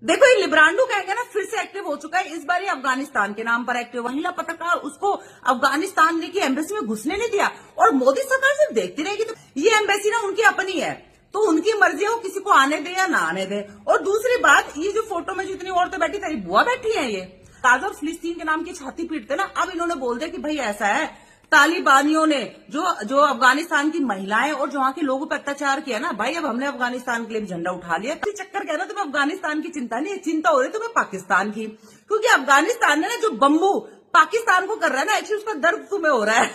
देखो, ये लिब्रांडो कहेंगे ना, फिर से एक्टिव हो चुका है। इस बार ये अफगानिस्तान के नाम पर एक्टिव। महिला पत्रकार, उसको अफगानिस्तान की एम्बेसी में घुसने नहीं दिया और मोदी सरकार सिर्फ देखती रहेगी। तो ये एम्बेसी ना उनकी अपनी है, तो उनकी मर्जी है वो किसी को आने दे या ना आने दे। और दूसरी बात, ये जो फोटो में जितनी औरतें बैठी, तेरी बुआ बैठी है, ये गाजा और फिलिस्तीन के नाम की छाती पीटते ना, अब इन्होंने बोल दिया कि भाई ऐसा है, तालिबानियों ने जो अफगानिस्तान की महिलाएं और जो वहां के लोगों पर अत्याचार किया ना, भाई अब हमने अफगानिस्तान के लिए भी झंडा उठा लिया। तो चक्कर क्या है ना, तुम्हें अफगानिस्तान की चिंता नहीं है, चिंता हो रही तुम्हें पाकिस्तान की, क्योंकि अफगानिस्तान ने ना जो बम्बू पाकिस्तान को कर रहा है ना, एक्चुअली उसका दर्द तुम्हें हो रहा है।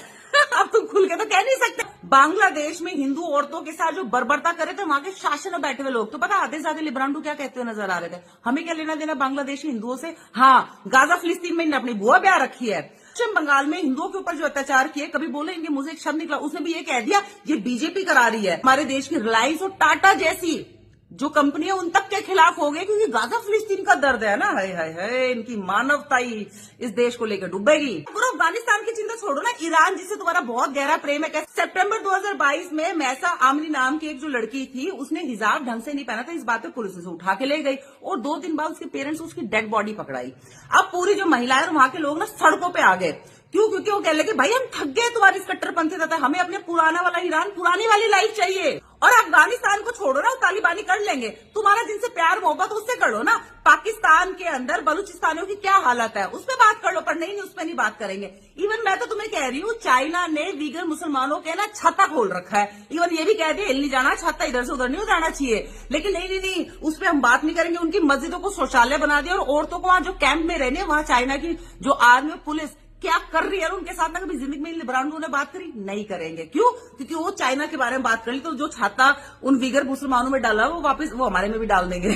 अब तुम खुल के तो कह नहीं सकते। बांग्लादेश में हिंदू औरतों के साथ जो बर्बरता करे थे वहां के शासन में बैठे हुए लोग, तो पता आधे से ज्यादा लिब्रांडो क्या कहते हुए नजर आ रहे थे, हमें क्या लेना देना बांग्लादेशी हिंदुओं से। हाँ, गाजा फिलिस्तीन में इन्हें अपनी बुआ ब्याह रखी है। पश्चिम बंगाल में हिंदुओं के ऊपर जो अत्याचार किए, कभी बोले इनके मुंह से एक शब्द निकला, उसने भी ये कह दिया ये बीजेपी करा रही है। हमारे देश की रिलायंस और टाटा जैसी जो कंपनियां उन तक के खिलाफ हो गई, क्योंकि गाजा फिलिस्तीन का दर्द है ना। हाय हाय हाय, इनकी मानवता ही इस देश को लेकर डूबेगी। पूरा अफगानिस्तान की चिंता छोड़ो ना, ईरान जिससे तुम्हारा बहुत गहरा प्रेम है। सितंबर 2022 में मैसा आमनी नाम की एक जो लड़की थी, उसने हिजाब ढंग से नहीं पहना था, इस बात पे पुलिस उसे उठा के ले गई और 2 दिन बाद उसके पेरेंट्स उसकी डेड बॉडी पकड़ाई। अब पूरी जो महिलाएं और वहां के लोग ना सड़कों पे आ गए। क्यों? क्योंकि वो कह लगे भाई हम थक गए तुम्हारी इस कट्टरपंथी, हमें अपने पुराना वाला ईरान, पुरानी वाली लाइफ चाहिए। और अफगानिस्तान को छोड़ो ना, तालिबानी कर लेंगे, तुम्हारा जिनसे प्यार मोहब्बत उससे कर लो ना। पाकिस्तान के अंदर बलूचिस्तानियों की क्या हालत है, उस पर बात कर लो, पर नहीं, उस पर नहीं बात करेंगे। इवन मैं तो तुम्हें कह रही हूँ, चाइना ने वीगर मुसलमानों के ना छाता खोल रखा है। इवन ये भी कह दिया हिल नहीं जाना, छाता इधर से उधर नहीं जाना चाहिए। लेकिन नहीं, उस पर हम बात नहीं करेंगे। उनकी मस्जिदों को शौचालय बना दिया और औरतों को वहां जो कैंप में रहने, वहां चाइना की जो आर्मी पुलिस क्या कर रही है उनके साथ ना कभी जिंदगी में लिब्रांडो ने बात करी नहीं करेंगे। क्यों? क्योंकि वो चाइना के बारे में बात कर ली तो जो छाता उन वीगर मुसलमानों में डाला वो वापस वो हमारे में भी डाल देंगे।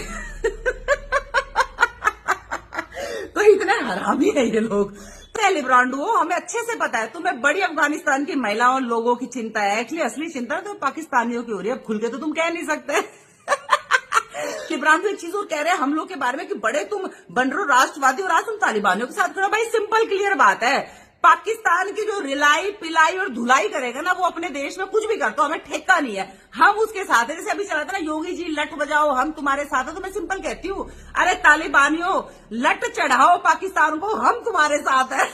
तो इतने हरामी है ये लोग। लिब्रांडो, हमें अच्छे से पता है तुम्हें बड़ी अफगानिस्तान की महिलाओं लोगों की चिंता है। एक्चुअली असली चिंता तो पाकिस्तानियों की हो रही है। अब खुल के तो तुम कह नहीं सकते। लिब्रांडो एक चीज और कह रहे हैं हम लोग के बारे में कि बड़े तुम बन रहे हो राष्ट्रवादी और आज तुम तालिबानियों के साथ खड़े हो। भाई सिंपल क्लियर बात है, पाकिस्तान की जो रिलाई पिलाई और धुलाई करेगा ना, वो अपने देश में कुछ भी करता हो, हमें ठेका नहीं है, हम उसके साथ है। जैसे अभी चला था ना, योगी जी लट बजाओ हम तुम्हारे साथ है, तो मैं सिंपल कहती हूँ, अरे तालिबानियों लट चढ़ाओ पाकिस्तान को, हम तुम्हारे साथ है।